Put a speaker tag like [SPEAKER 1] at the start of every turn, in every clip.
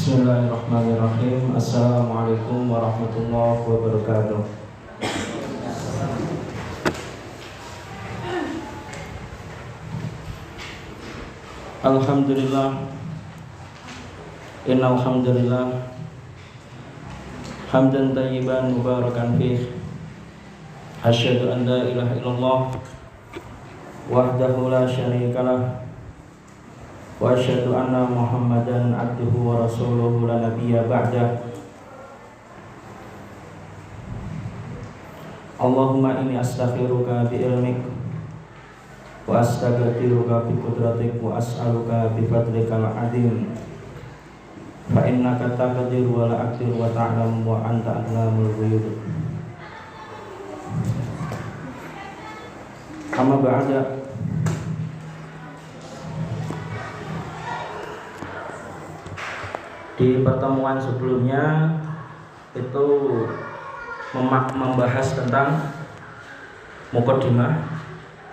[SPEAKER 1] Bismillahirrahmanirrahim. Assalamualaikum warahmatullahi wabarakatuh. Alhamdulillah. Innal hamdalillah hamdan tayyiban mubarakan fih. Asyhadu an la ilaha illallah wahdahu la syarikalah wa asyhadu anna Muhammadan abduhu wa rasuluhu la nabiyya ba'dah. Allahumma inni astaghfiruka bi ilmik wa astaghfiruka bi qudratik wa as'aluka bi fadlikal azim fa innaka taqdiru wa la aqdiru wa ta'lamu wa anta a'lamul ghuyub. Amma ba'da. Di pertemuan sebelumnya itu membahas tentang Muqaddimah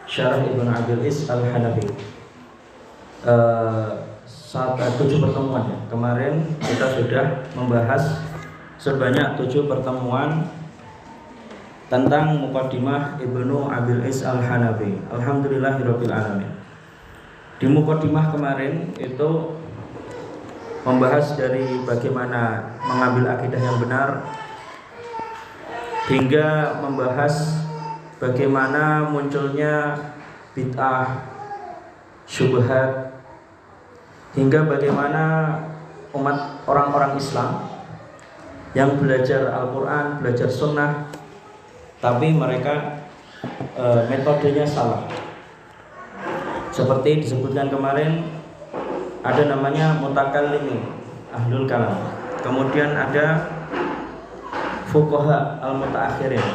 [SPEAKER 1] Syarah Ibnu Abil Is Al-Hanafi. 7 pertemuan ya. Kemarin kita sudah membahas sebanyak 7 pertemuan tentang Muqaddimah Ibnu Abil Is Al-Hanafi. Alhamdulillahirabbil alamin. Di Muqaddimah kemarin itu membahas dari bagaimana mengambil akidah yang benar, hingga membahas bagaimana munculnya bid'ah, syubhat, hingga bagaimana umat orang-orang Islam yang belajar Al-Quran, belajar Sunnah, tapi mereka metodenya salah. Seperti disebutkan kemarin, ada namanya mutakallimin, ahlul kalam. Kemudian ada fuqaha al-mutaakhirin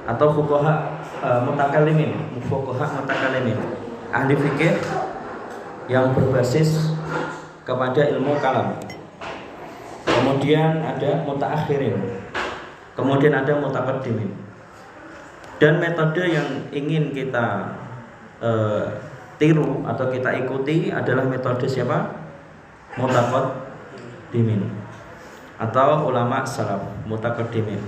[SPEAKER 1] atau fuqaha mutakallimin, fuqaha mutakallimin, ahli fikih yang berbasis kepada ilmu kalam. Kemudian ada mutaakhirin. Kemudian ada mutaqaddimin. Dan metode yang ingin kita tiru atau kita ikuti adalah metode siapa? Mutaqaddimin atau ulama salaf, mutaqaddimin.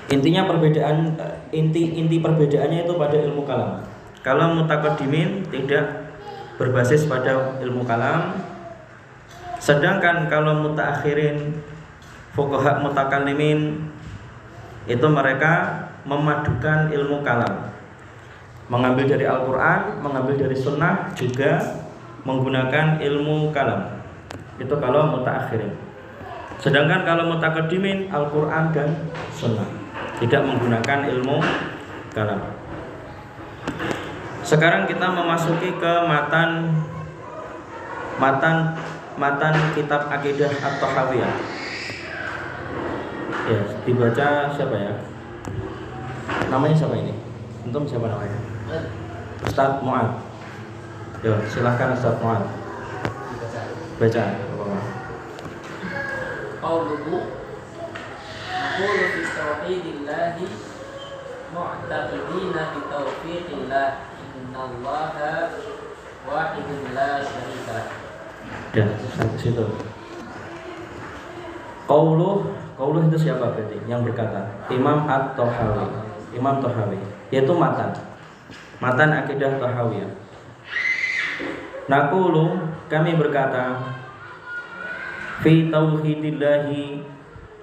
[SPEAKER 1] Intinya perbedaan inti perbedaannya itu pada ilmu kalam. Kalau mutaqaddimin tidak berbasis pada ilmu kalam, sedangkan kalau mutaakhirin, fuqaha mutakallimin, itu mereka memadukan ilmu kalam, mengambil dari Al-Quran, mengambil dari Sunnah, juga menggunakan ilmu kalam. Itu kalau mutaakhirin. Sedangkan kalau mutaqaddimin, Al-Quran dan Sunnah, tidak menggunakan ilmu kalam. Sekarang kita memasuki ke matan kitab Aqidah At-Tahawiyah. Ya, dibaca siapa ya? Namanya siapa ini? Antum siapa namanya? Ustaz Mu'ad. Yo, silahkan Ustaz Mu'ad. Baca.
[SPEAKER 2] Qauluhu naqulu fi tauhidillahi mu'taqidina bi taufiqillah innallaha wahidun la syarika.
[SPEAKER 1] Ya, sampai situ. Qauluh itu siapa berarti? Yang berkata Imam At-Tahawi. Imam Tahawi, yaitu matan akidah Tahawiyah. Naqulu, kami berkata, fi tauhidillahi,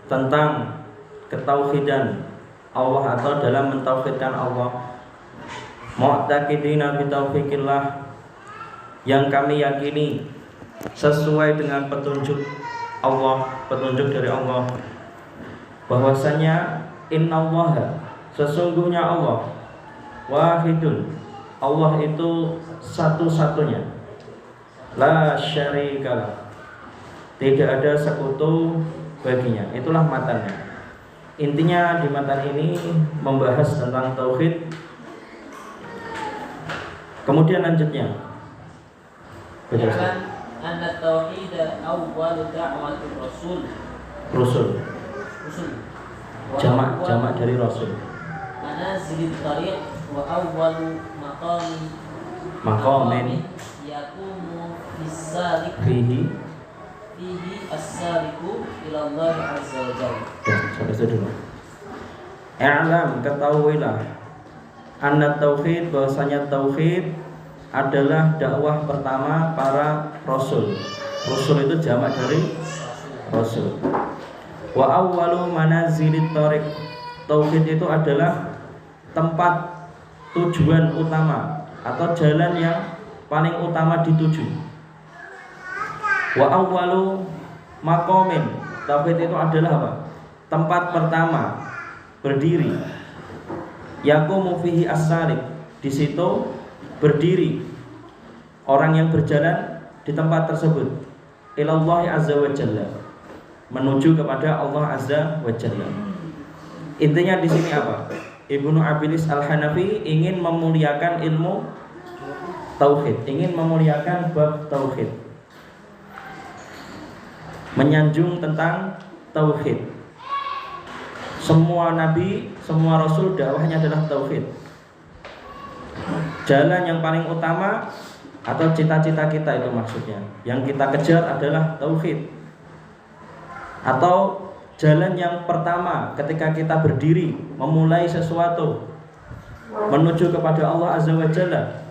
[SPEAKER 1] tentang ketauhidan Allah atau dalam mentauhidkan Allah, mu'taqidina bi taufiqillah, yang kami yakini sesuai dengan petunjuk Allah, petunjuk dari Allah, bahwasanya innallaha, sesungguhnya Allah wahidun, Allah itu satu-satunya, la syarikalah, tidak ada sekutu baginya. Itulah matannya. Intinya di matan ini membahas tentang tauhid. Kemudian lanjutnya
[SPEAKER 2] Anna tauhid awwal da'watir
[SPEAKER 1] Rasul. Jamak dari Rasul.
[SPEAKER 2] Manazilid tariq wa awwalu maqamin yaqumu bis-salik
[SPEAKER 1] fihi
[SPEAKER 2] fihi as-saliku ila Allah azza wa jalla.
[SPEAKER 1] Ya, sampai itu dulu. I'lam, ketahuilah, anna tauhid, bahwasanya tauhid adalah dakwah pertama para rasul. Rasul itu jamak dari rasul. Wa awwalu manazilit thariq, tauhid itu adalah tempat tujuan utama atau jalan yang paling utama dituju. Wa awwalu maqamin, tauhid itu adalah apa? Tempat pertama berdiri. Yaqumu fihi as-salik, di situ berdiri orang yang berjalan di tempat tersebut. Ilallahi azza wa jalla, menuju kepada Allah azza wa jalla. Intinya di sini apa? Ibnu Abilis Al-Hanafi ingin memuliakan ilmu tauhid, ingin memuliakan bab tauhid, menyanjung tentang tauhid. Semua nabi, semua rasul dakwahnya adalah tauhid. Jalan yang paling utama atau cita-cita kita itu maksudnya, yang kita kejar adalah tauhid. Atau jalan yang pertama ketika kita berdiri memulai sesuatu menuju kepada Allah azza wa jalla,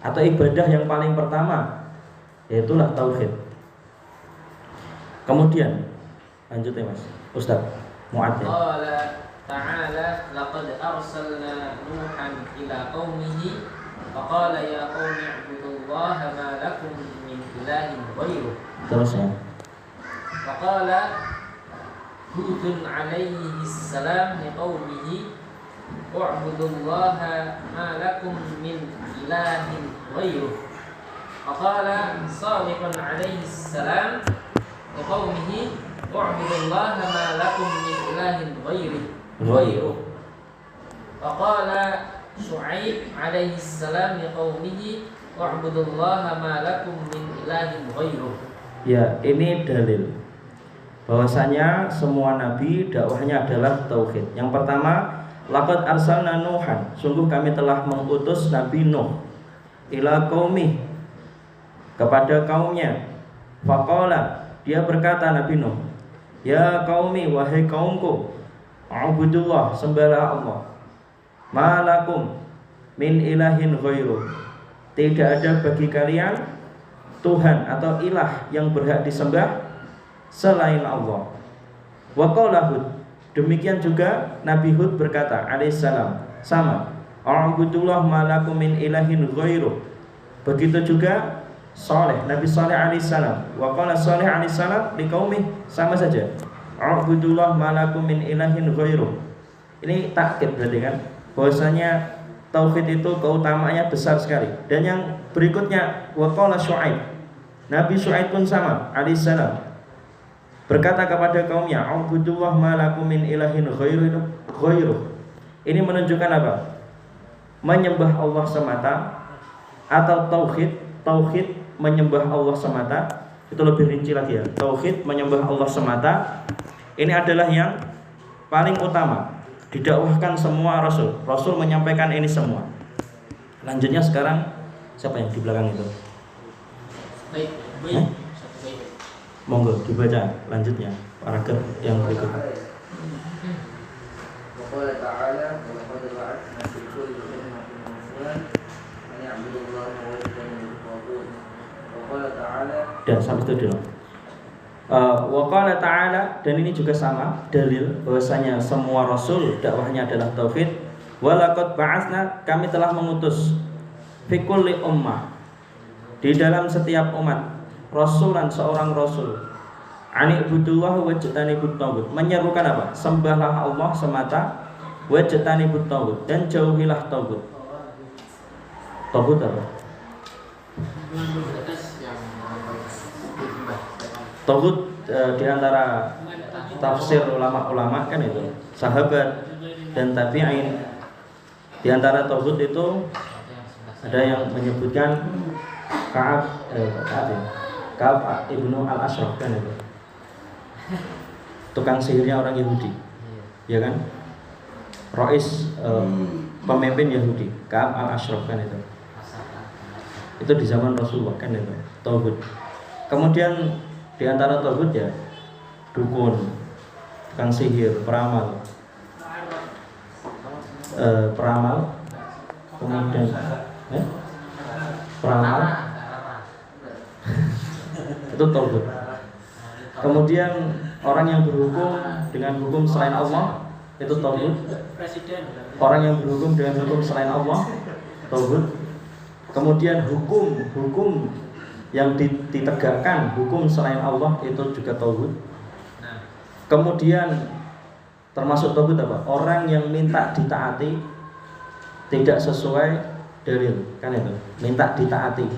[SPEAKER 1] atau ibadah yang paling pertama, yaitulah tauhid. Kemudian lanjut ya Mas Ustaz Mu'ad.
[SPEAKER 2] Qala ta'ala laqad arsalna Nuhan ila qaumihi faqala ya qaumi ibudullaha ma lakum min ilahin ghairuh.
[SPEAKER 1] Terus ya.
[SPEAKER 2] Faqala Hudun alaihi salam liqaumihi wa'budullaha ma lakum min ilahin ghairuh. Faqala Salihun alaihi salam liqaumihi wa'budullaha ma lakum min ilahin ghairuh. Faqala Syu'aib alaihi salam liqaumihi wa'budullaha ma lakum min ilahin ghairuh.
[SPEAKER 1] Ya, ini dalil bahwasanya semua nabi dakwahnya adalah tauhid. Yang pertama, laqad arsalna Nuhan, sungguh kami telah mengutus Nabi Nuh ila qaumi, kepada kaumnya. Faqala, dia berkata Nabi Nuh, ya qaumi, wahai kaumku, a'budullah, sembahlah Allah, ma lakum min ilahin ghairuh, tidak ada bagi kalian Tuhan atau ilah yang berhak disembah selain Allah. Wa qala Hud, demikian juga Nabi Hud berkata alaihissalam, sama, a'budullah ma lakum min ilahin ghairuh. Begitu juga Saleh, Nabi Saleh alaihissalam, wa qala Saleh alaihissalam liqaumih, sama saja, a'budullah ma lakum min ilahin ghairuh. Ini takkid berarti kan, bahwasanya tauhid itu keutamaannya besar sekali. Dan yang berikutnya, wa qala Syu'aib, Nabi Syu'aib pun sama alaihissalam, berkata kepada kaumnya, a'budullah ma lakum min ilahin ghairuh. Ini menunjukkan apa? Menyembah Allah semata, atau tauhid menyembah Allah semata. Itu lebih rinci lagi ya. Tauhid menyembah Allah semata ini adalah yang paling utama, didakwahkan semua rasul. Rasul menyampaikan ini semua. Lanjutnya sekarang siapa yang di belakang itu?
[SPEAKER 2] Baik.
[SPEAKER 1] Monggo dibaca lanjutnya paragraf yang berikutnya.
[SPEAKER 3] Qala ta'ala wa laqad ba'athna fi kulli ummatin rasulan an ya'budullaha wa yajtanibu at-taghut. Wa qala ta'ala,
[SPEAKER 1] Dan sampai itu dulu. Wa qala ta'ala, dan ini juga sama dalil bahwasanya semua rasul dakwahnya adalah tauhid. Wa laqad ba'atsna, kami telah mengutus fi kulli ummah, di dalam setiap umat, rasulan, seorang rasul, ani ibudullah wajtanibut taghut, menyerukan apa? Sembahlah Allah semata, wajtanibut taghut, dan jauhilah taghut. Taghut apa? Taghut di antara tafsir ulama-ulama kan itu sahabat dan tabi'in. Di antara taghut itu ada yang menyebutkan Ka'ab ibnu al-Ashraf kan itu, tukang sihirnya orang Yahudi, ya kan? Rois, pemimpin Yahudi, Ka'ab al-Ashraf kan itu. Itu di zaman Rasulullah kan itu, tauhid. Kemudian Di antara tauhid ya dukun, tukang sihir, peramal, kemudian peramal itu tauhid. Kemudian orang yang berhukum dengan hukum selain Allah itu tauhid. Orang yang berhukum dengan hukum selain Allah tauhid. Kemudian hukum yang ditegakkan hukum selain Allah itu juga tauhid. Kemudian termasuk tauhid apa? Orang yang minta ditaati tidak sesuai dalil, kan itu. Minta ditaati,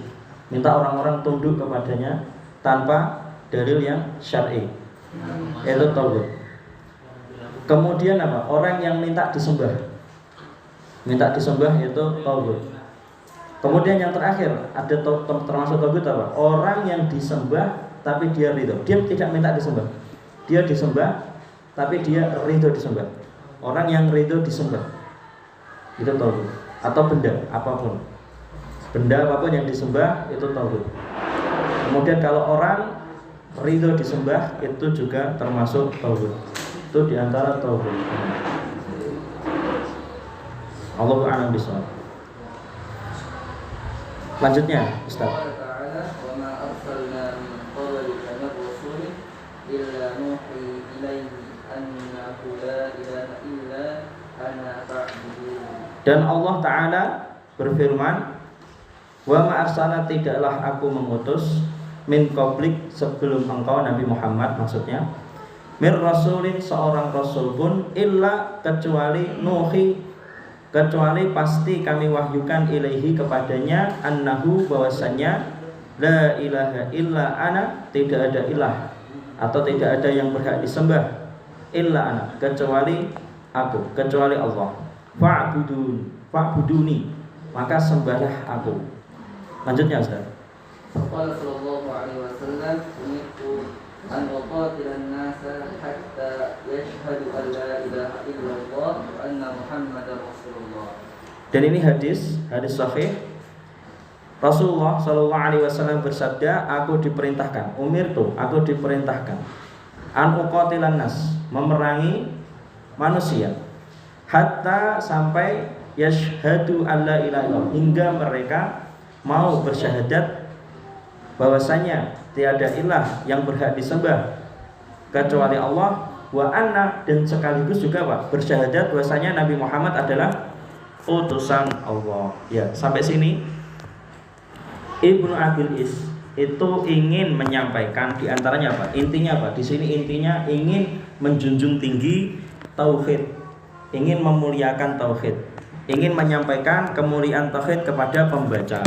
[SPEAKER 1] minta orang-orang tunduk kepadanya tanpa dalil yang syar'i. Itu tauhid. Kemudian apa? Orang yang minta disembah. Minta disembah itu tauhid. Kemudian yang terakhir ada termasuk tauhid apa? Orang yang disembah tapi dia ridho. Dia tidak minta disembah. Dia disembah tapi dia ridho disembah. Orang yang ridho disembah itu tauhid. Atau benda apapun. Benda apapun yang disembah itu tauhid. Kemudian kalau orang ridho disembah itu juga termasuk tauhid. Itu diantara tauhid. Allahu a'lam bishawab. Lanjutnya, Ustaz.
[SPEAKER 3] Allah Ta'ala wa ma arsalna min qablika min rasulin illa nuhi ilaihi annahu la ilaha illa ana fa'budun.
[SPEAKER 1] Dan Allah Ta'ala berfirman, wa ma arsalna, tidaklah aku mengutus min qablik, sebelum engkau Nabi Muhammad, maksudnya mir rasulin, seorang rasul pun illa, kecuali nuhi, kecuali pasti kami wahyukan ilaihi, kepadanya, annahu, bahwasanya la ilaha illa ana, tidak ada ilah atau tidak ada yang berhak disembah illa ana, kecuali aku, kecuali Allah. Fa'buduni, maka sembahlah aku. Lanjutnya Ustaz.
[SPEAKER 3] Qala sallallahu alaihi wasallam, umirtu an uqatilan nasa hatta yashhadu an la ilaha illallah wa anna muhammadar rasulullah.
[SPEAKER 1] Dan ini hadis sahih. Rasulullah sallallahu alaihi wasallam bersabda, aku diperintahkan, umirtu, aku diperintahkan, an uqatilan nas, memerangi manusia, hatta, sampai yashhadu an la ilaha illallah, hingga mereka mau bersyahadat bahwasanya tiada ilah yang berhak disembah kecuali Allah, wa anna, dan sekaligus juga Pak, bersyahadat bahwasanya Nabi Muhammad adalah utusan Allah. Ya, sampai sini Ibnu Abil Is itu ingin menyampaikan di antaranya apa? Intinya apa? Di sini intinya ingin menjunjung tinggi tauhid, ingin memuliakan tauhid, ingin menyampaikan kemuliaan tauhid kepada pembaca.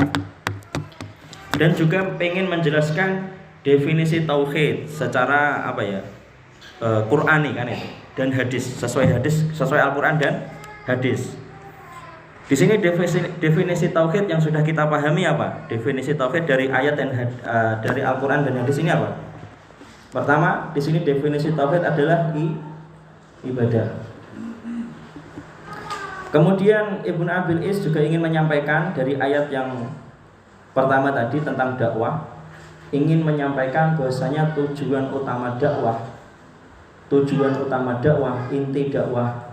[SPEAKER 1] Dan juga ingin menjelaskan definisi tauhid secara apa ya? Qur'ani kan itu, dan hadis, sesuai Al-Qur'an dan hadis. Di sini definisi tauhid yang sudah kita pahami apa? Definisi tauhid dari ayat dan dari Al-Qur'an dan hadis ini apa? Pertama, di sini definisi tauhid adalah ibadah. Kemudian Ibnu Abil Is juga ingin menyampaikan dari ayat yang pertama tadi tentang dakwah, ingin menyampaikan bahwasanya tujuan utama dakwah, inti dakwah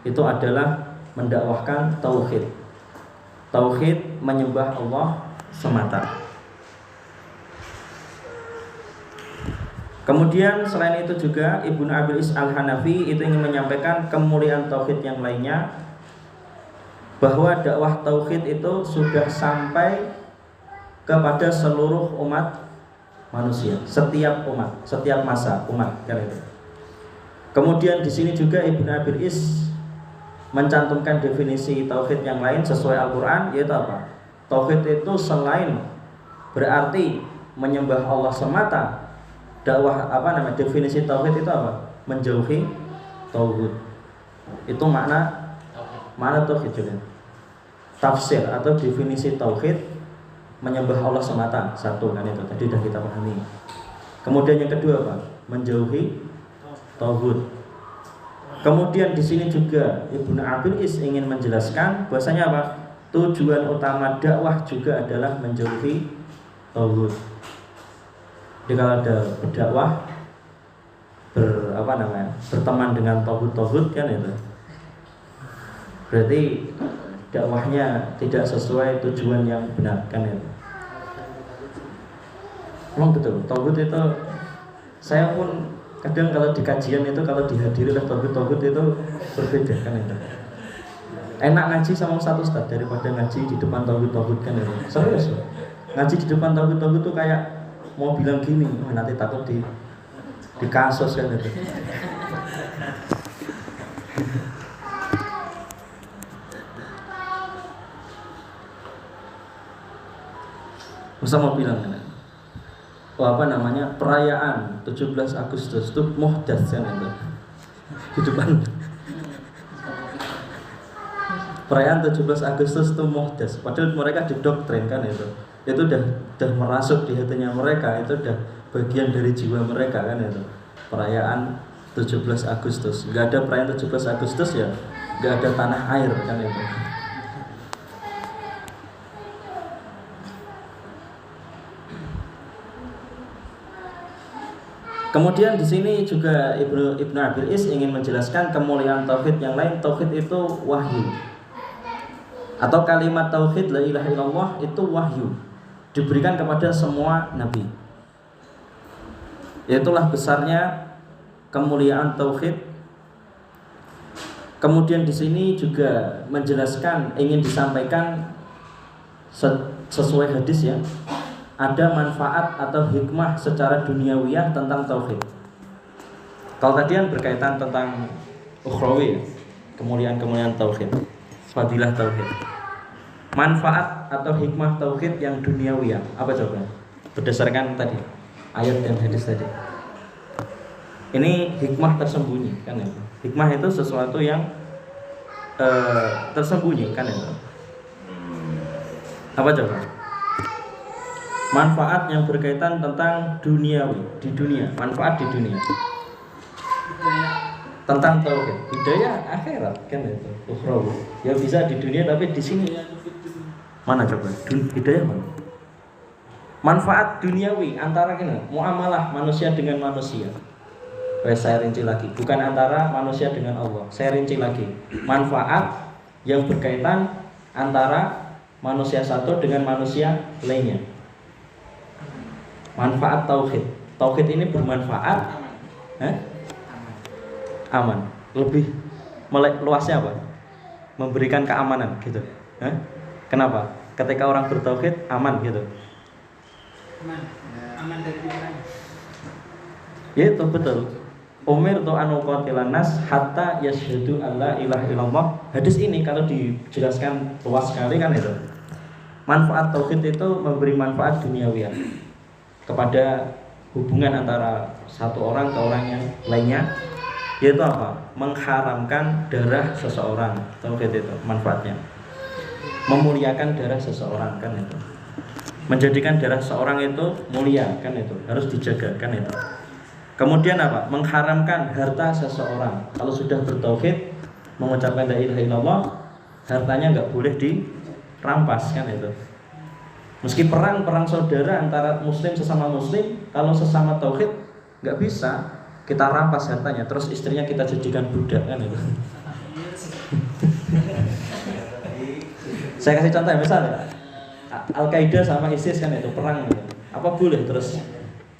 [SPEAKER 1] itu adalah mendakwahkan tauhid. Tauhid menyembah Allah semata. Kemudian selain itu juga Ibnu Abil Is Al-Hanafi itu ingin menyampaikan kemuliaan tauhid yang lainnya, bahwa dakwah tauhid itu sudah sampai kepada seluruh umat manusia, setiap umat, setiap masa umat. Kemudian di sini juga Ibnu Abil Is mencantumkan definisi tauhid yang lain sesuai Al-Qur'an, yaitu apa? Tauhid itu selain berarti menyembah Allah semata, definisi tauhid itu apa? Menjauhi tauhid. Itu makna tauhid juga. Tafsir atau definisi tauhid, menyembah Allah semata, satu kan itu tadi sudah kita pahami. Kemudian yang kedua apa? Menjauhi tauhid. Kemudian di sini juga Ibnu Abil Is ingin menjelaskan bahwasanya apa? Tujuan utama dakwah juga adalah menjauhi tauhid. Jadi kalau ada berdakwah berteman dengan tauhid kan itu, berarti dakwahnya tidak sesuai tujuan yang benar kan itu. Memang betul, tauhid itu saya pun kadang kalau di kajian itu kalau dihadiri oleh tauhid itu berbeda kan itu. Enak ngaji sama satu ustaz daripada ngaji di depan tauhid kan itu. Serius. Ngaji di depan tauhid itu kayak mau bilang gini, nanti takut di kasus kan itu. Masa mau bilang perayaan 17 Agustus itu muhdas kan itu. Di depan perayaan 17 Agustus itu muhdas, padahal mereka didoktrin kan itu udah merasuk di hatinya mereka, itu udah bagian dari jiwa mereka kan itu. Perayaan 17 Agustus, nggak ada perayaan 17 Agustus ya nggak ada tanah air kan itu. Kemudian di sini juga Ibnu Abil Is ingin menjelaskan kemuliaan tauhid yang lain. Tauhid itu wahyu, atau kalimat tauhid la ilaha illallah itu wahyu, diberikan kepada semua nabi. Itulah besarnya kemuliaan tauhid. Kemudian di sini juga menjelaskan, ingin disampaikan sesuai hadis ya, ada manfaat atau hikmah secara duniawiyah tentang tauhid. Kalau tadi yang berkaitan tentang ukhrawi, kemuliaan tauhid, fadilah tauhid. Manfaat atau hikmah tauhid yang duniawiyah apa coba? Berdasarkan tadi ayat dan hadis tadi. Ini hikmah tersembunyi kan itu. Hikmah itu sesuatu yang tersembunyi kan itu. Apa coba? Manfaat yang berkaitan tentang duniawi, di dunia, manfaat di dunia. Tentang tauhid, hidayah akhirat kan itu. Ukhrawi. Ya bisa di dunia tapi di sini mana coba? Hidayah mana? Manfaat duniawi antara muamalah manusia dengan manusia. Saya rinci lagi, bukan antara manusia dengan Allah. Saya rinci lagi. Manfaat yang berkaitan antara manusia satu dengan manusia lainnya. Manfaat tauhid. Tauhid ini bermanfaat. Aman. Lebih luasnya apa? Memberikan keamanan gitu. Kenapa? Ketika orang bertauhid aman gitu. Aman dari pikiran. Ya itu betul. Umir tu anu qatilan nas hatta yasyhadu alla ilaha illallah. Hadis ini kalau dijelaskan luas sekali kan itu. Manfaat tauhid itu memberi manfaat duniawiyah kepada hubungan antara satu orang ke orang yang lainnya, yaitu apa? Mengharamkan darah seseorang. Tauhid itu manfaatnya memuliakan darah seseorang kan itu. Menjadikan darah seorang itu mulia kan itu, harus dijaga kan itu. Kemudian apa? Mengharamkan harta seseorang. Kalau sudah bertauhid, mengucapkan la ilaha illallah, hartanya nggak boleh dirampas kan itu. Meski perang saudara antara muslim sesama muslim, kalau sesama tauhid nggak bisa kita rampas hartanya, terus istrinya kita jadikan budak kan itu. Saya kasih contoh misalnya Al-Qaeda sama ISIS kan itu perang gitu. Apa boleh terus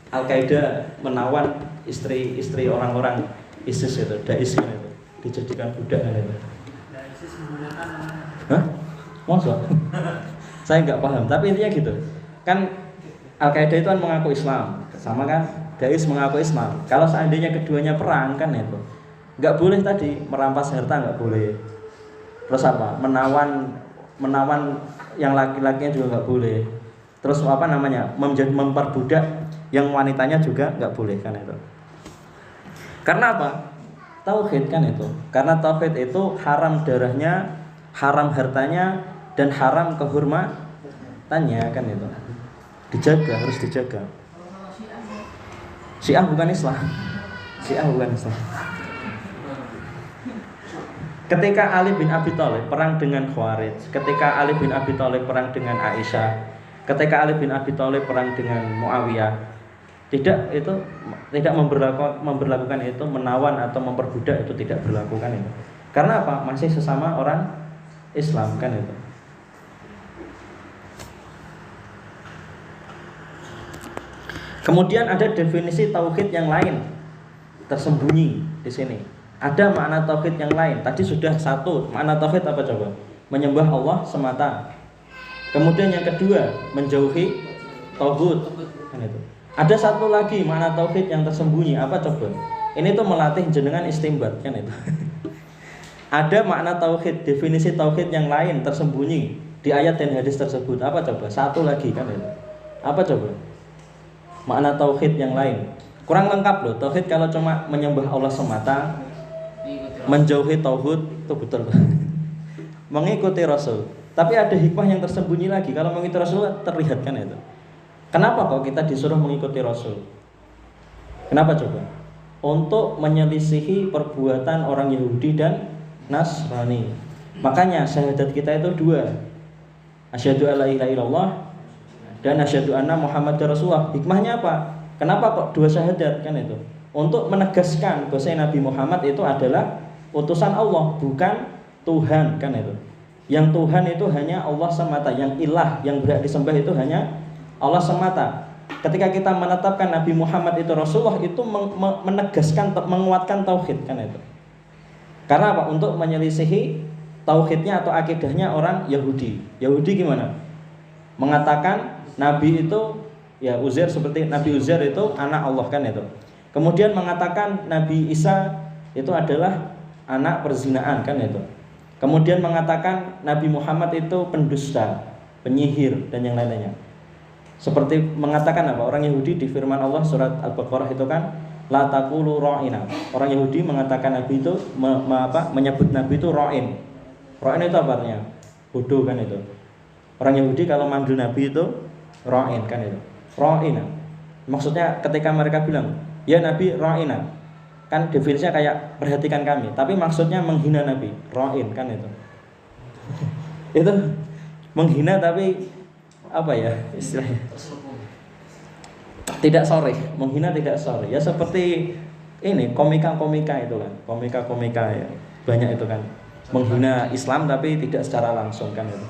[SPEAKER 1] Al-Qaeda menawan istri orang-orang ISIS itu, Daesh kan itu, dijadikan budak kan itu. Daesh menggunakan hah? Masa? Saya nggak paham, tapi intinya gitu. Kan Al-Qaeda itu kan mengaku Islam, sama kan Daesh mengaku Islam. Kalau seandainya keduanya perang kan itu, nggak boleh tadi merampas harta, nggak boleh. Terus apa? Menawan yang laki-lakinya juga nggak boleh. Terus memperbudak yang wanitanya juga nggak boleh kan itu. Karena apa? Tauhid kan itu. Karena tauhid itu haram darahnya, haram hartanya, dan haram kehormatannya kan itu. Dijaga, harus dijaga. Syiah bukan Islam. Syiah bukan Islam. Ketika Ali bin Abi Thalib perang dengan Khawarij, ketika Ali bin Abi Thalib perang dengan Aisyah, ketika Ali bin Abi Thalib perang dengan Muawiyah, tidak memberlakukan itu, menawan atau memperbudak itu tidak berlakukan itu. Karena apa? Masih sesama orang Islam kan itu. Kemudian ada definisi tauhid yang lain tersembunyi di sini. Ada makna tauhid yang lain. Tadi sudah satu, makna tauhid apa coba? Menyembah Allah semata. Kemudian yang kedua, menjauhi tauhid. Kan itu. Ada satu lagi makna tauhid yang tersembunyi, apa coba? Ini tuh melatih jenengan istimbat kan itu. Ada makna tauhid, definisi tauhid yang lain tersembunyi di ayat dan hadis tersebut. Apa coba? Satu lagi kan itu. Apa coba? Makna tauhid yang lain. Kurang lengkap loh. Tauhid kalau cuma menyembah Allah semata, menjauhi tauhid itu betul. Mengikuti Rasul. Tapi ada hikmah yang tersembunyi lagi. Kalau mengikuti Rasul terlihat kan itu. Kenapa kok kita disuruh mengikuti Rasul? Kenapa coba? Untuk menyelisihi perbuatan orang Yahudi dan Nasrani. Makanya syahadat kita itu dua. Asyhadu alla ilaha illallah dan asyhadu anna Muhammadar Rasulullah. Hikmahnya apa? Kenapa kok dua syahadat kan itu? Untuk menegaskan bahwa Nabi Muhammad itu adalah utusan Allah, bukan Tuhan kan itu. Yang Tuhan itu hanya Allah semata, yang ilah, yang berhak disembah itu hanya Allah semata. Ketika kita menetapkan Nabi Muhammad itu Rasulullah, itu menegaskan, menguatkan tauhid kan itu. Karena apa? Untuk menyelisihi tauhidnya atau akidahnya orang Yahudi. Yahudi gimana? Mengatakan Nabi itu ya Uzair, seperti Nabi Uzair itu anak Allah kan itu. Kemudian mengatakan Nabi Isa itu adalah anak perzinaan kan itu. Kemudian mengatakan Nabi Muhammad itu pendusta, penyihir dan yang lainnya. Seperti mengatakan apa? Orang Yahudi di firman Allah surat Al-Baqarah itu kan la taqulu ra'ina. Orang Yahudi mengatakan Nabi itu menyebut Nabi itu ra'in. Ra'in itu apa artinya? Bodoh kan itu. Orang Yahudi kalau manggil Nabi itu ra'in kan itu. Ra'ina. Maksudnya ketika mereka bilang, "Ya Nabi ra'ina." Kan definisinya kayak perhatikan kami, tapi maksudnya menghina Nabi. Ra'in kan itu. Itu menghina tapi apa ya istilahnya? Tidak sorry, menghina tidak sorry. Ya seperti ini komika-komika itu kan. Komika-komika ya. Banyak itu kan. Menghina Islam tapi tidak secara langsung kan itu.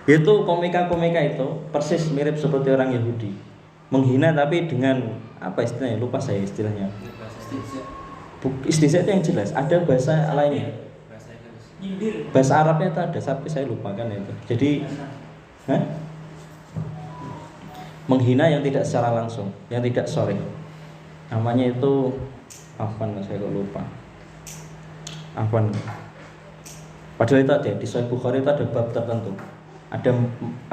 [SPEAKER 1] Itu komika-komika itu persis mirip seperti orang Yahudi. Menghina tapi dengan apa istilahnya? Lupa saya istilahnya. Istihza itu yang jelas. Ada bahasa lainnya. Bahasa Arabnya itu ada, tapi saya lupa kan itu. Jadi menghina yang tidak secara langsung, yang tidak sorry. Namanya itu afwan, saya kok lupa. Afwan. Padahal itu ada di Sahih Bukhari itu ada bab tertentu. Ada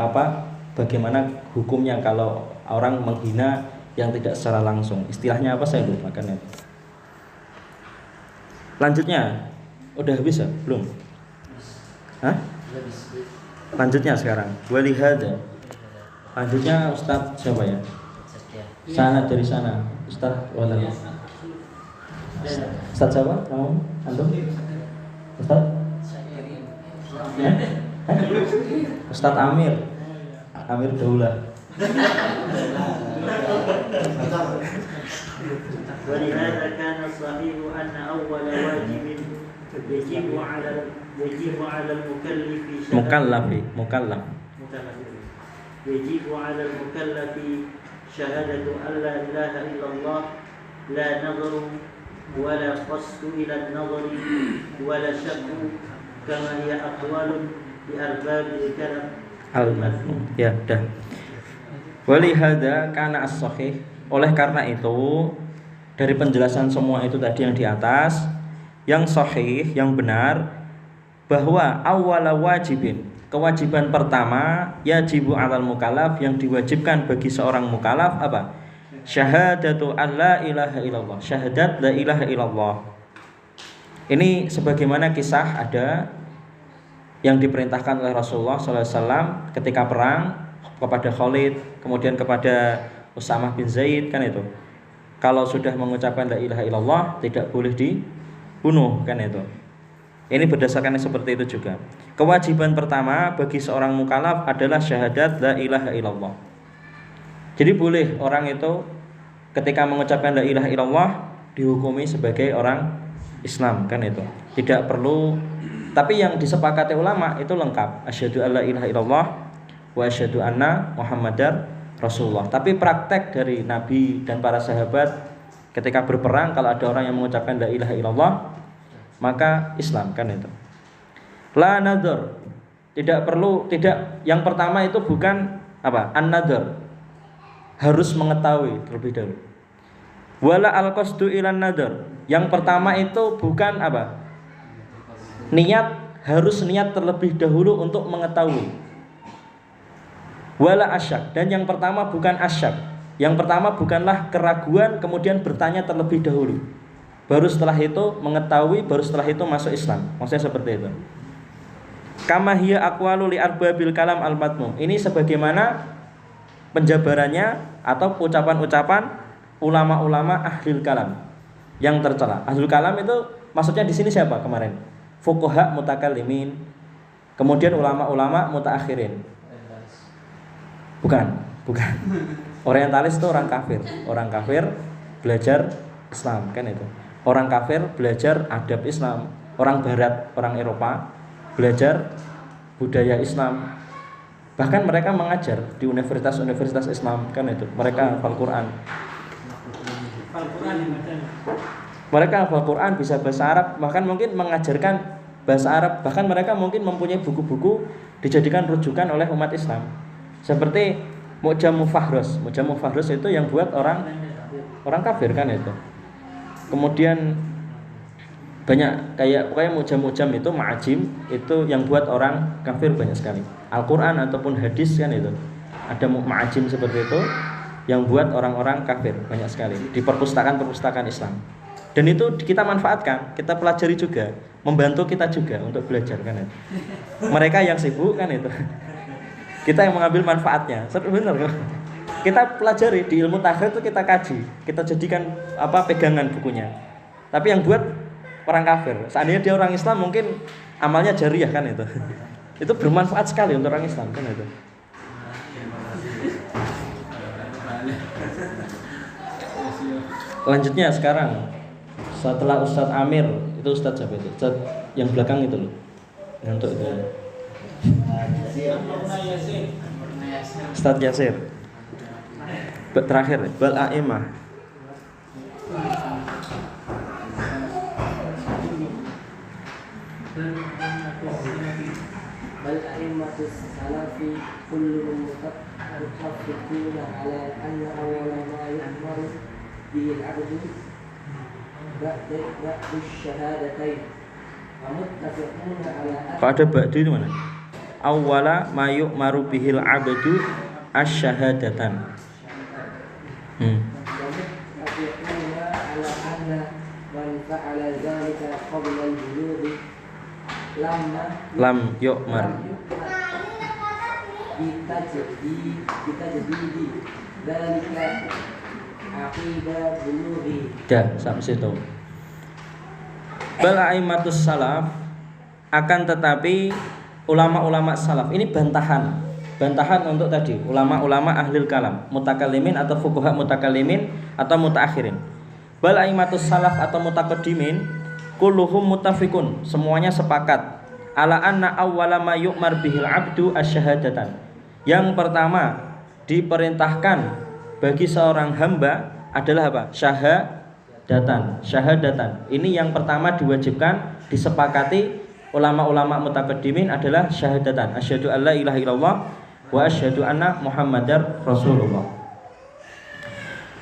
[SPEAKER 1] apa? Bagaimana hukumnya kalau orang menghina yang tidak secara langsung. Istilahnya apa saya lupa kan itu. Lanjutnya, udah habis ya? Belum? Hah? Lanjutnya sekarang. Walihada. Lanjutnya Ustaz siapa ya? Sana dari sana. Ustaz Wala. Ustaz siapa? Kamu? Antum? Ustaz? Ustaz Amir. Amir Daulah.
[SPEAKER 4] ولهذا كان الصحيح أن أول واجب يجب على المكلف
[SPEAKER 1] مكلف
[SPEAKER 4] يجب على المكلف شهادة أن لا إله إلا الله لا نظر ولا قصد إلى النظر ولا شك كما هي أقوال لأرباب الكلام
[SPEAKER 1] ya dah. Walihada kana as-sahih. Oleh karena itu, dari penjelasan semua itu tadi yang di atas, yang sahih, yang benar, bahwa awwala wajibin, kewajiban pertama, yajibu 'alal mukallaf, yang diwajibkan bagi seorang mukallaf apa? Syahadatu alla ilaha illallah. Syahadat la ilaha illallah. Ini sebagaimana kisah ada yang diperintahkan oleh Rasulullah SAW ketika perang kepada Khalid, kemudian kepada Usamah bin Zaid kan itu. Kalau sudah mengucapkan la ilaha illallah tidak boleh dibunuh kan itu. Ini berdasarkan yang seperti itu juga. Kewajiban pertama bagi seorang mukallaf adalah syahadat la ilaha illallah. Jadi boleh orang itu ketika mengucapkan la ilaha illallah dihukumi sebagai orang Islam, kan itu. Tidak perlu, tapi yang disepakati ulama itu lengkap. Asyhadu alla ilaha illallah wa asyhadu anna Muhammadar Rasulullah. Tapi praktek dari Nabi dan para sahabat ketika berperang, kalau ada orang yang mengucapkan la ilaha illallah maka Islam, kan itu. La nadhar, tidak perlu, tidak, yang pertama itu bukan apa? An-nadhar, harus mengetahui terlebih dahulu. Wala al-qasdu ilan nadhar, yang pertama itu bukan apa? Niat, harus niat terlebih dahulu untuk mengetahui. Wala asyak, dan yang pertama bukan asyak. Yang pertama bukanlah keraguan kemudian bertanya terlebih dahulu, baru setelah itu mengetahui, baru setelah itu masuk Islam. Maksudnya seperti itu. Kama hiya aqwalu li arbabil kalam al-matmu. Ini sebagaimana penjabarannya atau ucapan-ucapan ulama-ulama ahlul kalam yang tercela. Ahlul kalam itu maksudnya di sini siapa kemarin? Fuqaha mutakallimin. Kemudian ulama-ulama mutaakhirin. Bukan. Orientalis itu orang kafir. Orang kafir belajar Islam, kan itu. Orang kafir belajar adab Islam. Orang barat, orang Eropa belajar budaya Islam. Bahkan mereka mengajar di universitas-universitas Islam, kan itu. Mereka hafal Quran. Mereka hafal Quran, bisa bahasa Arab, bahkan mungkin mengajarkan bahasa Arab. Bahkan mereka mungkin mempunyai buku-buku dijadikan rujukan oleh umat Islam. Seperti Mu'jam Mufahrus. Mu'jam Mufahrus itu yang buat orang kafir, kan itu. Kemudian banyak kayak Mu'jam itu ma'ajim, itu yang buat orang kafir banyak sekali. Al-Quran ataupun hadis, kan itu. Ada ma'ajim seperti itu yang buat orang-orang kafir banyak sekali di perpustakaan Islam. Dan itu kita manfaatkan, kita pelajari juga, membantu kita juga untuk belajar, kan itu. Mereka yang sibuk, kan itu. Kita yang mengambil manfaatnya. Benar kan? Kita pelajari di ilmu tahrif itu, kita kaji, kita jadikan pegangan bukunya. Tapi yang buat orang kafir. Seandainya dia orang Islam mungkin amalnya jariyah, kan itu. Itu bermanfaat sekali untuk orang Islam, kan itu. Lanjutnya sekarang setelah Ustadz Amir, itu Ustadz siapa itu? Ustadz yang belakang itu loh. Untuk itu. Ustadz Yasir. Terakhir bal a'imah.
[SPEAKER 5] Bal a'immatus salafi kulluhum mutafiquna ala anna awwala ma yu'maru bihi al-'abdu ba'da ash-shahadatain wa muttafiquna ala.
[SPEAKER 1] Kok ada ba'du itu mana? Awwala ma yu'maru bihil 'abdu ash-shahadatan. Lam yu'mar. Kita jadi dalika aqidah bulughi. Dah sampai situ. Bal a'immatus salaf, akan tetapi ulama-ulama salaf ini bantahan untuk tadi ulama-ulama ahlul kalam, mutakallimin atau fuqaha mutakallimin atau mutaakhirin. Bal a'immatus salaf atau mutaqaddimin kulluhum mutafiqun, semuanya sepakat ala anna awwala ma yu'mar bihil 'abdu asyhadatan. Yang pertama diperintahkan bagi seorang hamba adalah apa? Syahadatan. Ini yang pertama diwajibkan, disepakati ulama-ulama mutaqaddimin adalah syahadatan. Asyhadu alla ilaha illallah wa asyhadu anna Muhammadar Rasulullah.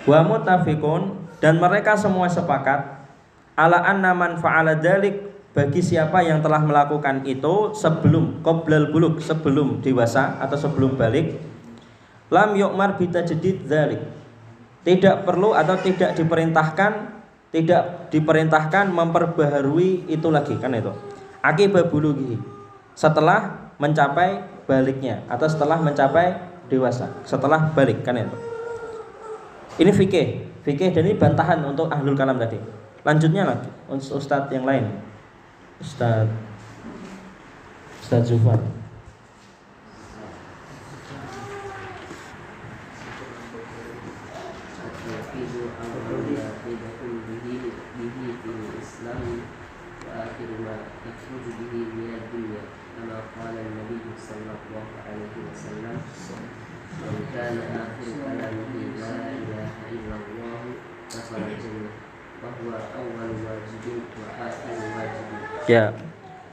[SPEAKER 1] Wa mutafiqun, dan mereka semua sepakat ala anna man fa'ala dzalik, bagi siapa yang telah melakukan itu sebelum qoblal bulug, sebelum dewasa atau sebelum balik, lam yu'mar bitajdid dzalik, tidak perlu atau tidak diperintahkan memperbaharui itu lagi, kan itu. Akibat bulughi, setelah mencapai baliknya atau setelah mencapai dewasa, setelah balik, kan itu. Ini fikih dan ini bantahan untuk ahlul kalam tadi. Lanjutnya lagi Ustadz yang lain. Ustaz Zufar. Ya,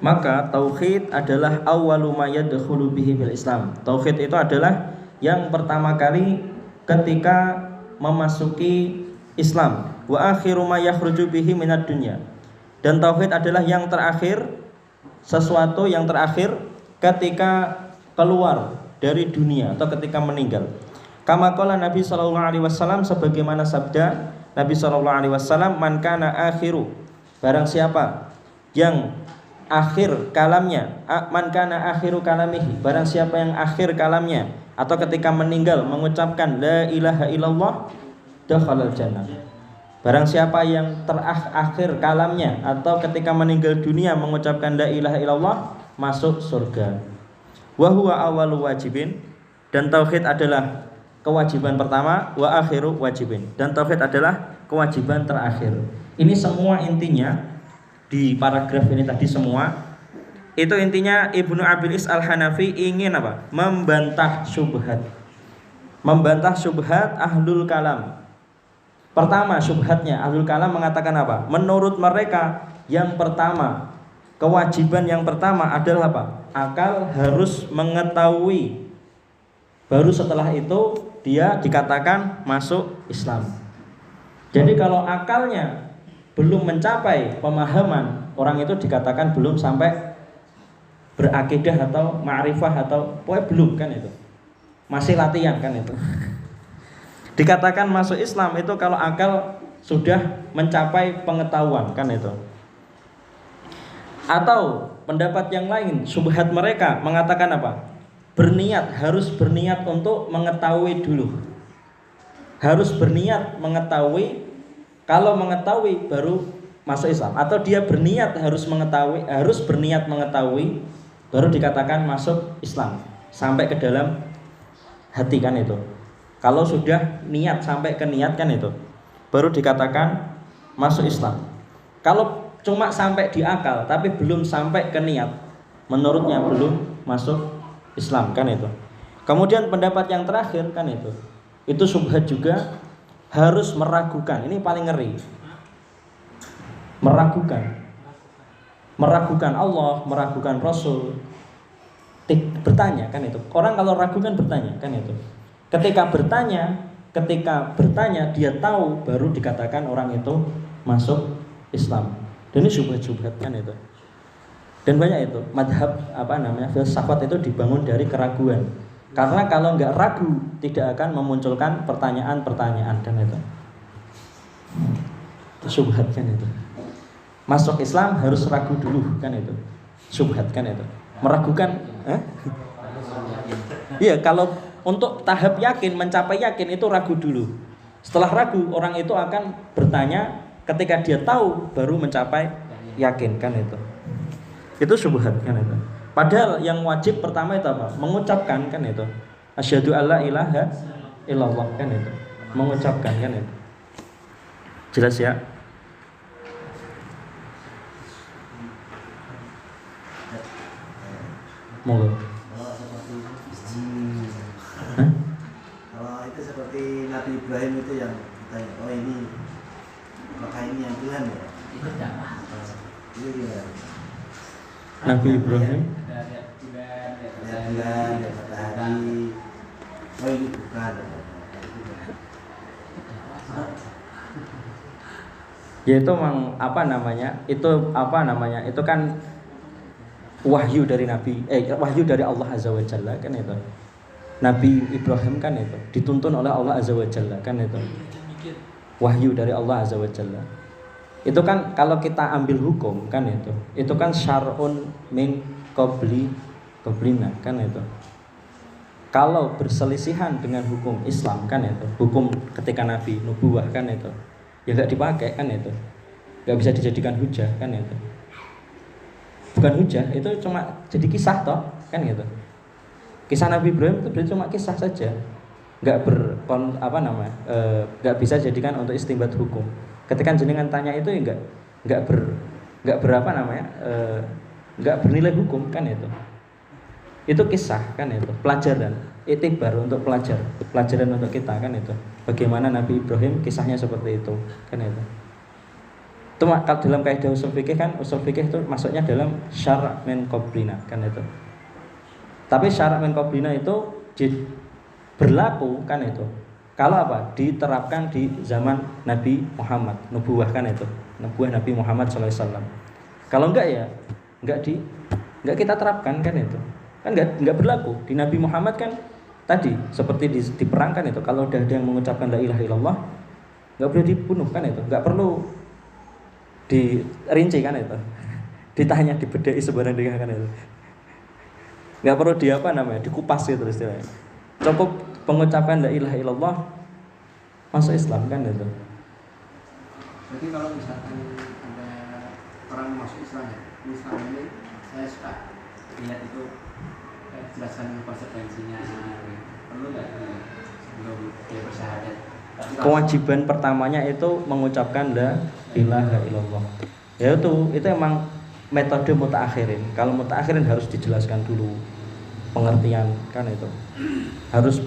[SPEAKER 1] maka tauhid adalah awwalu ma yadkhulu bihi fil Islam. Tauhid itu adalah yang pertama kali ketika memasuki Islam. Wa akhiru ma yakhruju bihi minad dunya. Dan tauhid adalah yang terakhir, sesuatu yang terakhir ketika keluar dari dunia atau ketika meninggal. Kama qala Nabi sallallahu alaihi wasallam, sebagaimana sabda Nabi sallallahu alaihi wasallam, man kana akhiru, barang siapa yang akhir kalamnya, man kana akhiru kalamihi, barang siapa yang akhir kalamnya atau ketika meninggal mengucapkan la ilaha illallah, dakhalal jannah. Barang siapa yang terakhir kalamnya atau ketika meninggal dunia mengucapkan la ilaha illallah, masuk surga. Wa huwa awwalu wajibin, dan tauhid adalah kewajiban pertama, wa akhiru wajibin, dan tauhid adalah kewajiban terakhir. Ini semua intinya di paragraf ini tadi semua itu intinya Ibnu Abil Is Al-Hanafi ingin apa? Membantah syubhat. Membantah syubhat ahlul kalam. Pertama syubhatnya ahlul kalam mengatakan apa? Menurut mereka yang pertama, kewajiban yang pertama adalah apa? Akal harus mengetahui. Baru setelah itu dia dikatakan masuk Islam. Jadi kalau akalnya belum mencapai pemahaman, orang itu dikatakan belum sampai berakidah atau ma'rifah atau pokoknya belum, kan itu. Masih latihan, kan itu. Dikatakan masuk Islam itu kalau akal sudah mencapai pengetahuan, kan itu. Atau pendapat yang lain, syubhat mereka mengatakan apa? Harus berniat untuk mengetahui dulu. Harus berniat mengetahui. Kalau mengetahui baru masuk Islam, atau dia berniat harus berniat mengetahui baru dikatakan masuk Islam sampai ke dalam hati, kan itu. Kalau sudah niat sampai ke niat, kan itu, baru dikatakan masuk Islam. Kalau cuma sampai di akal tapi belum sampai ke niat, menurutnya belum masuk Islam, kan itu. Kemudian pendapat yang terakhir, kan itu syubhat juga, harus meragukan. Ini paling ngeri. Meragukan Allah, meragukan Rasul. Bertanya, kan itu. Orang kalau ragu kan bertanya, kan itu. Ketika bertanya dia tahu, baru dikatakan orang itu masuk Islam. Dan ini syubhat-syubhat, kan itu. Dan banyak itu madhab filsafat itu dibangun dari keraguan. Karena kalau nggak ragu tidak akan memunculkan pertanyaan-pertanyaan, kan itu. Itu syubhat, kan itu. Masuk Islam harus ragu dulu, kan itu. Syubhat, kan itu. Meragukan, iya, kalau untuk tahap yakin, mencapai yakin itu ragu dulu. Setelah ragu, orang itu akan bertanya, ketika dia tahu baru mencapai yakin, kan itu. Itu syubhat, kan itu. Padahal yang wajib pertama itu apa? Mengucapkan, kan itu. Asyhadu alla ilaha illallah, kan itu. Mengucapkan, kan itu. Jelas ya? Monggo.
[SPEAKER 6] Kalau itu seperti Nabi Ibrahim itu yang ditanya, oh ini, maka ini yang Tuhan ya?
[SPEAKER 2] Itu dakwah.
[SPEAKER 6] Iya.
[SPEAKER 1] Nabi Ibrahim.
[SPEAKER 6] Bulan, matahari. Oh ini bukan.
[SPEAKER 1] Ya itu itu kan wahyu dari wahyu dari Allah Azza wa Jalla, kan itu. Nabi Ibrahim, kan itu dituntun oleh Allah Azza wa Jalla, kan itu. Wahyu dari Allah Azza wa Jalla. Itu kan kalau kita ambil hukum, kan itu kan syar'un min qablina, kan itu. Kalau berselisihan dengan hukum Islam, kan itu, hukum ketika Nabi nubuwah, kan itu, ya nggak dipakai, kan itu, nggak bisa dijadikan hujah, kan itu. bukan hujah, itu cuma jadi kisah toh, kan gitu. Kisah Nabi Ibrahim itu berarti cuma kisah saja, nggak nggak bisa jadikan untuk istinbat hukum. Ketika jenengan tanya itu ya nggak bernilai hukum, kan itu. Itu kisah, kan itu, pelajaran, itibar untuk pelajaran untuk kita, kan itu. Bagaimana Nabi Ibrahim kisahnya seperti itu, kan itu. Itu dalam kaidah usul fikih, kan usul fikih itu masuknya dalam syara' min qablina, kan itu. Tapi syara' min qablina itu berlaku, kan itu. Kalau apa? Diterapkan di zaman Nabi Muhammad, nubuwah, kan itu. Nubuwah Nabi Muhammad SAW. Kalau enggak ya enggak kita terapkan, kan itu. Kan enggak berlaku. Di Nabi Muhammad kan tadi seperti di perang, kan itu. Kalau udah ada yang mengucapkan la ilaha illallah, enggak boleh dibunuh, kan itu. Enggak perlu dirinci, kan itu. Ditanya, dibedai sebarang dengan, kan itu. Enggak perlu dikupas gitu istilahnya. Cukup pengucapan la ilaha illallah masuk Islam, kan itu.
[SPEAKER 6] Jadi kalau misalkan ada orang masuk Islam ya, Islam ini saya suka lihat itu jelaskan konsekuensinya, perlu nggak sebelum dia bersyahadat?
[SPEAKER 1] Kewajiban pertamanya itu mengucapkan la ilaha illallah. Ya itu emang metode mutaakhirin. Kalau mutaakhirin harus dijelaskan dulu pengertian, kan itu. Harus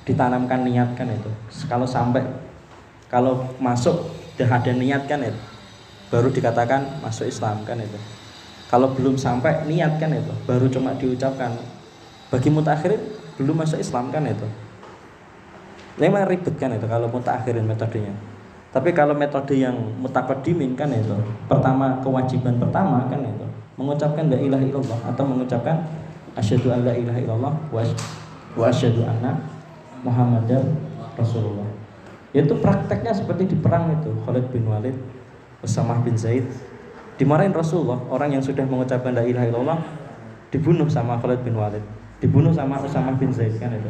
[SPEAKER 1] ditanamkan niat, kan itu. Kalau masuk udah ada niat, kan itu, baru dikatakan masuk Islam, kan itu. Kalau belum sampai niat, kan itu, baru cuma diucapkan, bagi mutaakhirin belum masuk Islam, kan itu. Memang ribet, kan itu kalau mutaakhirin metodenya. Tapi kalau metode yang mutaqaddimin, kan itu, kewajiban pertama, kan itu, mengucapkan la ilaha illallah atau mengucapkan asyhadu an la ilaha illallah wa asyhadu anna Muhammadar Rasulullah. Itu prakteknya seperti di perang itu. Khalid bin Walid, Usamah bin Zaid dimarahin Rasulullah. Orang yang sudah mengucapkan la ilaha illallah dibunuh sama Khalid bin Walid, dibunuh sama Usamah bin Zaid, kan itu.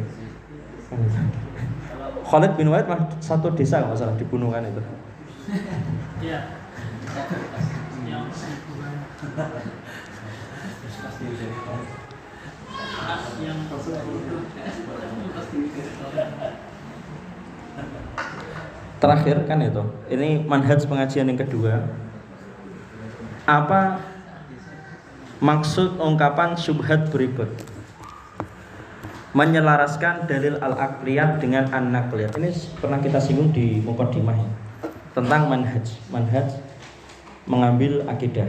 [SPEAKER 1] Khalid bin Walid satu desa kalau salah dibunuh, kan itu. Iya. Terakhir, kan itu. Ini manhaj pengajian yang kedua. Apa maksud ungkapan syubhat berikut? Menyelaraskan dalil al-aqliyat dengan an-naqliyat. Ini pernah kita singgung di muqaddimah ya, tentang manhaj mengambil akidah.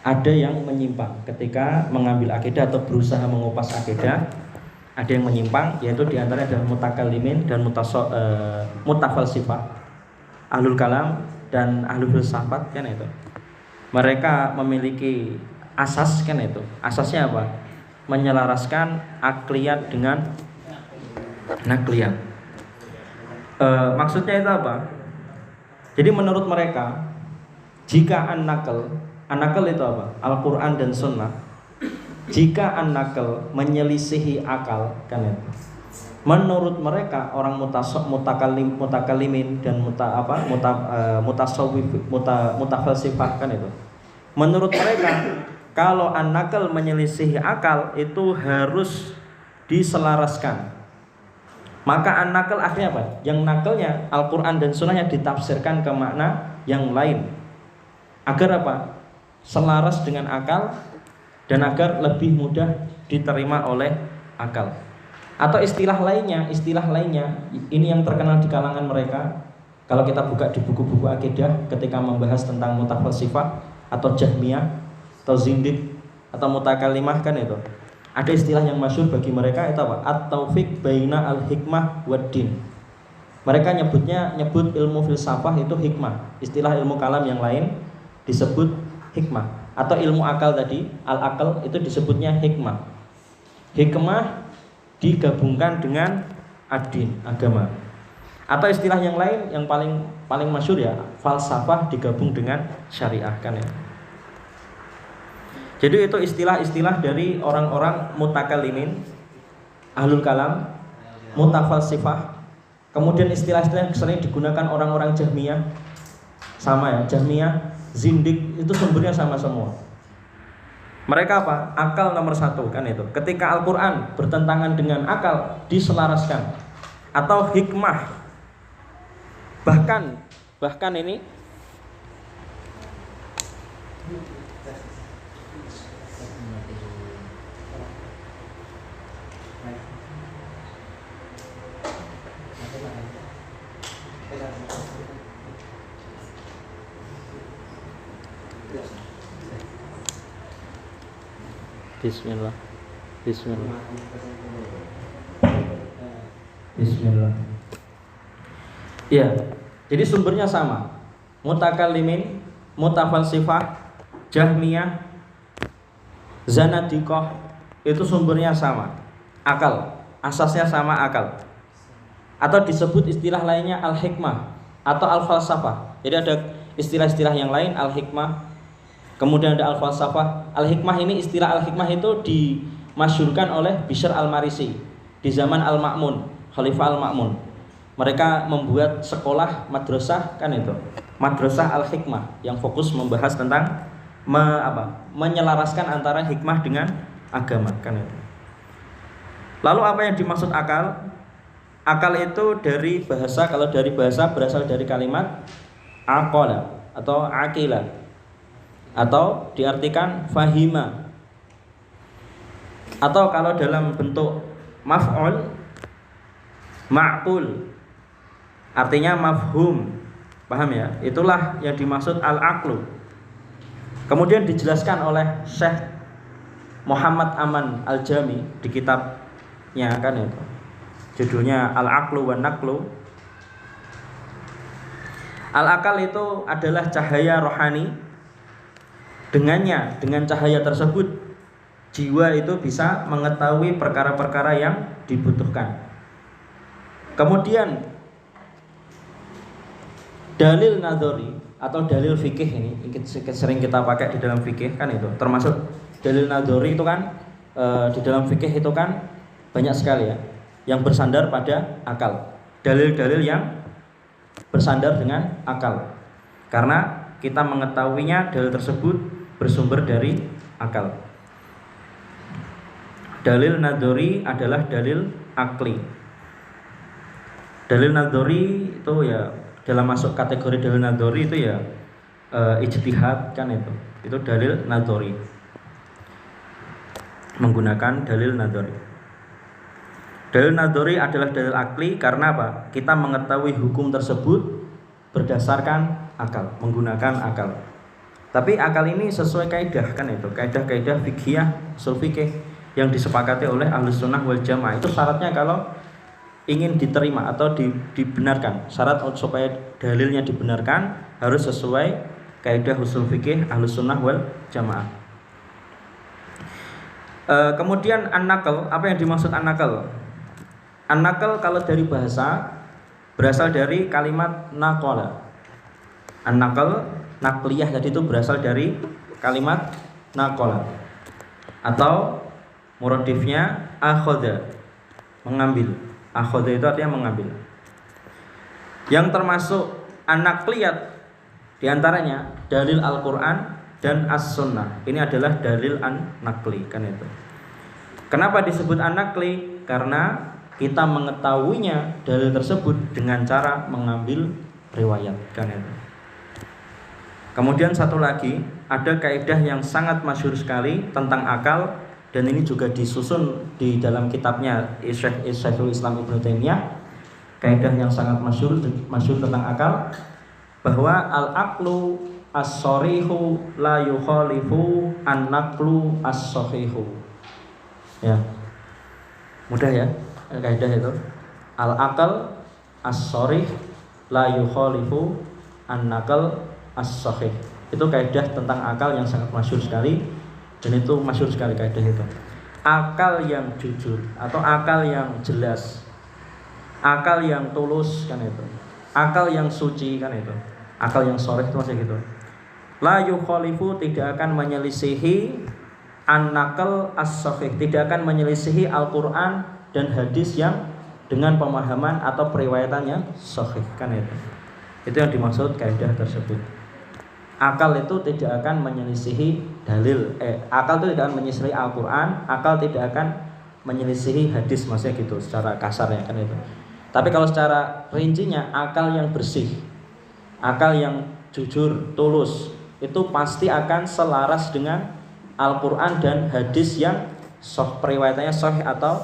[SPEAKER 1] Ada yang menyimpang ketika mengambil akidah atau berusaha mengupas akidah. Ada yang menyimpang, yaitu diantaranya adalah mutakallimin dan mutafalsifah, ahlul kalam dan ahlul filsafat, kan itu. Mereka memiliki asas, kan itu. Asasnya apa? Menyelaraskan akliyat dengan nakliyat. Maksudnya itu apa? Jadi menurut mereka, jika an-naql itu apa? Al-Quran dan Sunnah. Jika an-naql menyelisihi akal, kan itu. Menurut mereka orang mutakallimin dan mutafalsifah, kan itu. Menurut mereka kalau an-naql menyelisihi akal itu harus diselaraskan. Maka an-naql akhirnya apa? Yang nakalnya Al-Quran dan Sunnahnya ditafsirkan ke makna yang lain. Agar apa? Selaras dengan akal dan agar lebih mudah diterima oleh akal. Atau istilah lainnya ini yang terkenal di kalangan mereka. Kalau kita buka di buku-buku akidah ketika membahas tentang mutafalsifah atau jahmiyah atau zindik atau mutakallimah, kan itu. Ada istilah yang masyhur bagi mereka itu apa? At-taufiq baina al-hikmah wad-din. Mereka nyebut ilmu filsafah itu hikmah. Istilah ilmu kalam yang lain disebut hikmah. Atau ilmu akal tadi, al-aql itu disebutnya hikmah. Hikmah digabungkan dengan ad-din, agama. Atau istilah yang lain yang paling masyhur ya, falsafah digabung dengan syariah, kan ya. Jadi itu istilah-istilah dari orang-orang mutakallimin, ahlul kalam, mutafalsifah. Kemudian istilah-istilah yang sering digunakan orang-orang jahmiyah. Sama ya, jahmiyah, zindik itu sumbernya sama semua. Mereka apa? Akal nomor satu kan itu. Ketika Al-Quran bertentangan dengan akal, diselaraskan. Atau hikmah. Bahkan ini Bismillah. Ya, jadi sumbernya sama. Mutakallimin, mutafalsifah, Jahmiyah, Zanadiqah, itu sumbernya sama. Akal, asasnya sama akal. Atau disebut istilah lainnya al-hikmah atau al-falsafah. Jadi ada istilah-istilah yang lain, al-hikmah, kemudian ada al-falsafah. Al-hikmah ini, istilah al-hikmah itu dimasyhurkan oleh Bishr al-Marisi di zaman Al-Ma'mun, Khalifah Al-Ma'mun. Mereka membuat sekolah madrasah kan itu, madrasah al-hikmah yang fokus membahas tentang menyelaraskan antara hikmah dengan agama kan itu. Lalu apa yang dimaksud akal? Akal itu dari bahasa, kalau dari bahasa berasal dari kalimat aqala atau aqila, atau diartikan fahima, atau kalau dalam bentuk maf'ul, ma'qul, artinya mafhum, paham ya? Itulah yang dimaksud al-aqlu. Kemudian dijelaskan oleh Syekh Muhammad Aman Al-Jami di kitabnya kan itu, judulnya Al-Aqlu wa Naqlu. Al-akal itu adalah cahaya rohani. Dengannya, dengan cahaya tersebut, jiwa itu bisa mengetahui perkara-perkara yang dibutuhkan. Kemudian dalil nadhari atau dalil fikih ini sering kita pakai di dalam fikih kan itu. Termasuk dalil nadhari itu kan di dalam fikih itu kan banyak sekali ya, yang bersandar pada akal. Dalil-dalil yang bersandar dengan akal. Karena kita mengetahuinya dalil tersebut bersumber dari akal. Dalil nadhari adalah dalil akli. Dalil nadhari itu ya, dalam masuk kategori dalil nadhari itu ya ijtihad kan itu. Itu dalil nadhari. Menggunakan dalil nadhari. Dalil nadhari adalah dalil akli karena apa? Kita mengetahui hukum tersebut berdasarkan akal, menggunakan akal. Tapi akal ini sesuai kaidah kan itu, kaidah-kaidah fikih, usul fikih yang disepakati oleh Ahlus Sunnah wal Jamaah. Itu syaratnya kalau ingin diterima atau dibenarkan. Syarat supaya dalilnya dibenarkan harus sesuai kaidah usul fikih Ahlus Sunnah wal Jamaah. Kemudian an-naql, apa yang dimaksud an-naql? An-naql kalau dari bahasa berasal dari kalimat naqala. An-naql, nakliyah tadi itu berasal dari kalimat naqala, atau muradifnya akhadha, mengambil. Akhadha itu artinya mengambil. Yang termasuk an-naqliyat diantaranya dalil Al-Quran dan As-Sunnah. Ini adalah dalil an-naqli kan itu. Kenapa disebut an-naqli? Karena kita mengetahuinya dalil tersebut dengan cara mengambil riwayat kan itu. Kemudian satu lagi, ada kaidah yang sangat masyhur sekali tentang akal, dan ini juga disusun di dalam kitabnya Syekhul Islam Ibnu Taimiyah. Kaidah yang sangat masyhur tentang akal, bahwa al-aqlu as-sharihu la yukhalifu an-naqlu as-sahihu. Ya. Mudah ya kaidah itu. Al-aqal as-sharih la yukhalifu an-naql as-sahih. Itu kaidah tentang akal yang sangat masyhur sekali, dan itu masyhur sekali kaidah itu. Akal yang jujur atau akal yang jelas, akal yang tulus kan itu, akal yang suci kan itu, akal yang sharih itu masih gitu. La yukhalifu, tidak akan menyelisihi an-naql as-sahih, tidak akan menyelisihi Al-Quran dan hadis yang dengan pemahaman atau periwayatan yang sahih kan itu. Itu yang dimaksud kaidah tersebut. Akal itu tidak akan menyelisihi dalil. Akal itu tidak akan menyelisihi Al-Quran. Akal tidak akan menyelisihi hadis, maksudnya gitu secara kasarnya kan itu. Tapi kalau secara rincinya, akal yang bersih, akal yang jujur, tulus, itu pasti akan selaras dengan Al-Quran dan hadis yang periwayatannya sahih atau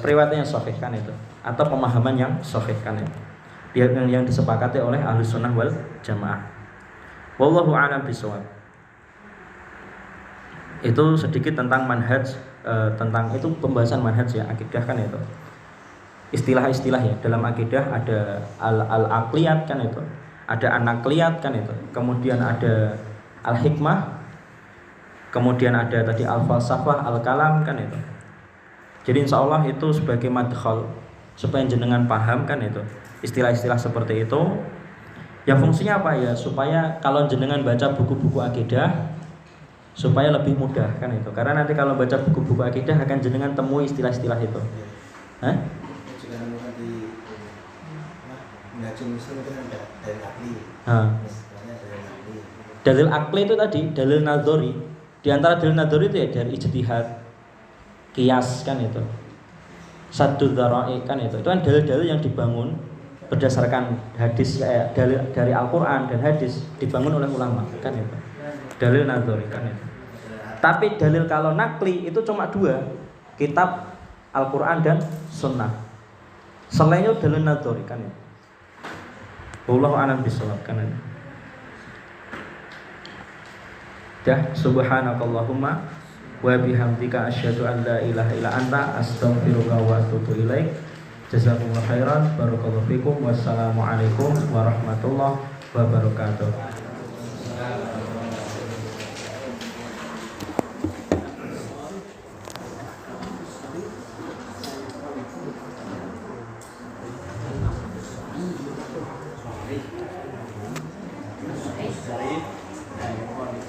[SPEAKER 1] periwayatannya sahih kan itu, atau pemahaman yang sahih kan itu, yang disepakati oleh Ahlus Sunnah wal Jamaah. Wallahu a'lam bishawab. Itu sedikit tentang manhaj, tentang itu pembahasan manhaj ya, akidah kan itu. Istilah-istilah ya, dalam akidah ada al-aqliyat kan itu, ada an-naqliyat kan itu, kemudian ada al-hikmah, kemudian ada tadi al-falsafah, al-kalam kan itu. Jadi insya Allah itu sebagai madkhal supaya jenengan paham kan itu istilah-istilah seperti itu. Ya fungsinya apa ya? Supaya kalau jenengan baca buku-buku akidah supaya lebih mudah kan itu. Karena nanti kalau baca buku-buku akidah akan jenengan temui istilah-istilah itu. Hah?
[SPEAKER 6] Juga di Najm Muslim itu ada dalil akli.
[SPEAKER 1] Dalil akli itu tadi dalil nadhari. Di antara dalil nadhari itu ya dari ijtihad, qiyas kan itu, saddud dzara'i kan itu kan dalil-dalil yang dibangun berdasarkan hadis, dalil dari Al-Quran dan hadis dibangun oleh ulama kan itu, dalil nadhari kan itu. Tapi dalil kalau nakli itu cuma dua, kitab Al-Quran dan Sunnah. Selainnya dalil nadhari kan itu. Wallahu a'lam bishawab kan itu. Ya, subhanakallahumma wa bihamdika asyhadu an la ilaha illa anta astaghfiruka wa atubu ilaik. Jazakumullahu khairan, barakallahu fikum. Wassalamualaikum warahmatullahi wabarakatuh.
[SPEAKER 6] Dari